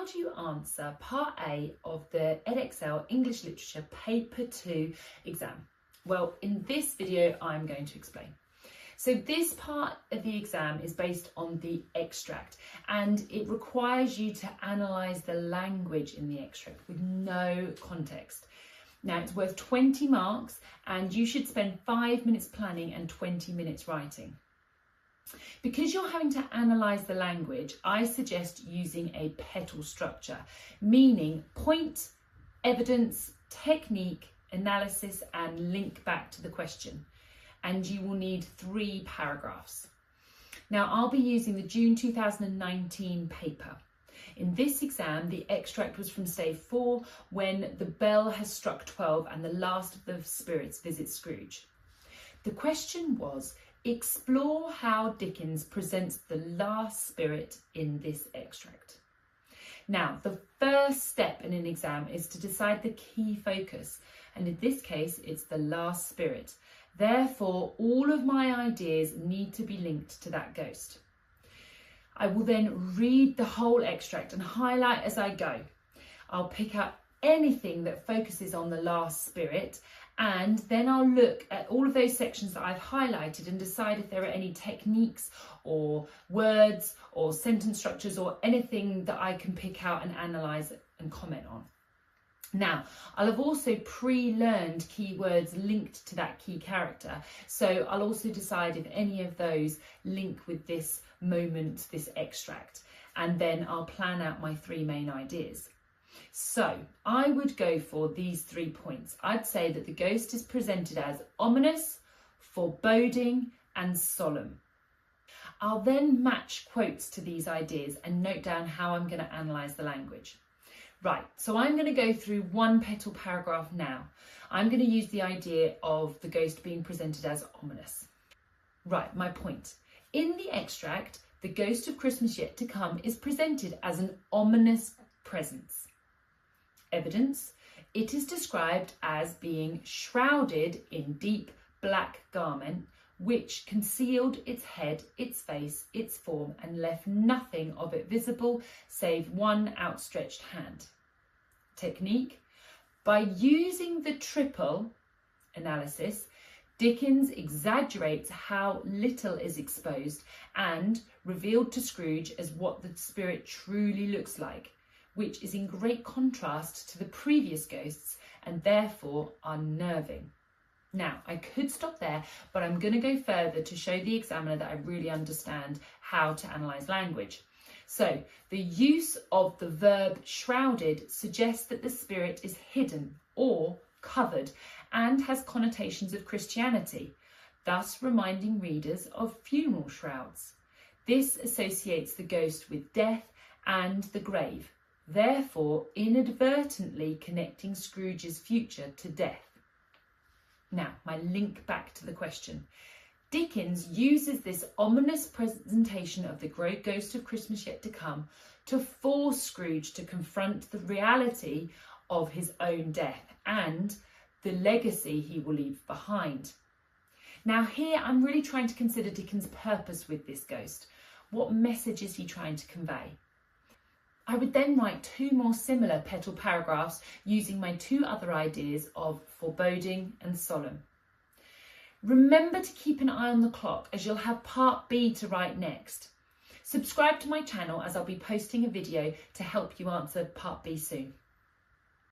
how do you answer Part A of the Edexcel English Literature Paper 2 exam? Well, in this video, I'm going to explain. So this part of the exam is based on the extract, and it requires you to analyse the language in the extract with no context. Now, it's worth 20 marks and you should spend 5 minutes planning and 20 minutes writing. Because you're having to analyse the language, I suggest using a PETAL structure, meaning point, evidence, technique, analysis and link back to the question. And you will need 3 paragraphs. Now, I'll be using the June 2019 paper. In this exam, the extract was from Stage 4, when the bell has struck 12 and the last of the spirits visits Scrooge. The question was, explore how Dickens presents the last spirit in this extract. Now, the first step in an exam is to decide the key focus, and in this case, it's the last spirit. Therefore, all of my ideas need to be linked to that ghost. I will then read the whole extract and highlight as I go. I'll pick up anything that focuses on the last spirit, and then I'll look at all of those sections that I've highlighted and decide if there are any techniques or words or sentence structures or anything that I can pick out and analyse and comment on. Now, I'll have also pre-learned keywords linked to that key character, so I'll also decide if any of those link with this moment, this extract, and then I'll plan out my 3 main ideas. So I would go for these 3 points. I'd say that the ghost is presented as ominous, foreboding and solemn. I'll then match quotes to these ideas and note down how I'm going to analyse the language. Right, so I'm going to go through one PETAL paragraph now. I'm going to use the idea of the ghost being presented as ominous. Right, my point. In the extract, the ghost of Christmas yet to come is presented as an ominous presence. Evidence, it is described as being shrouded in deep black garment, which concealed its head, its face, its form, and left nothing of it visible save one outstretched hand. Technique, by using the triple analysis, Dickens exaggerates how little is exposed and revealed to Scrooge as what the spirit truly looks like, which is in great contrast to the previous ghosts and therefore unnerving. Now, I could stop there, but I'm going to go further to show the examiner that I really understand how to analyse language. So, the use of the verb shrouded suggests that the spirit is hidden or covered and has connotations of Christianity, thus reminding readers of funeral shrouds. This associates the ghost with death and the grave, therefore inadvertently connecting Scrooge's future to death. Now, my link back to the question. Dickens uses this ominous presentation of the great ghost of Christmas yet to come to force Scrooge to confront the reality of his own death and the legacy he will leave behind. Now, here I'm really trying to consider Dickens' purpose with this ghost. What message is he trying to convey? I would then write 2 more similar PETAL paragraphs using my 2 other ideas of foreboding and solemn. Remember to keep an eye on the clock as you'll have Part B to write next. Subscribe to my channel as I'll be posting a video to help you answer Part B soon.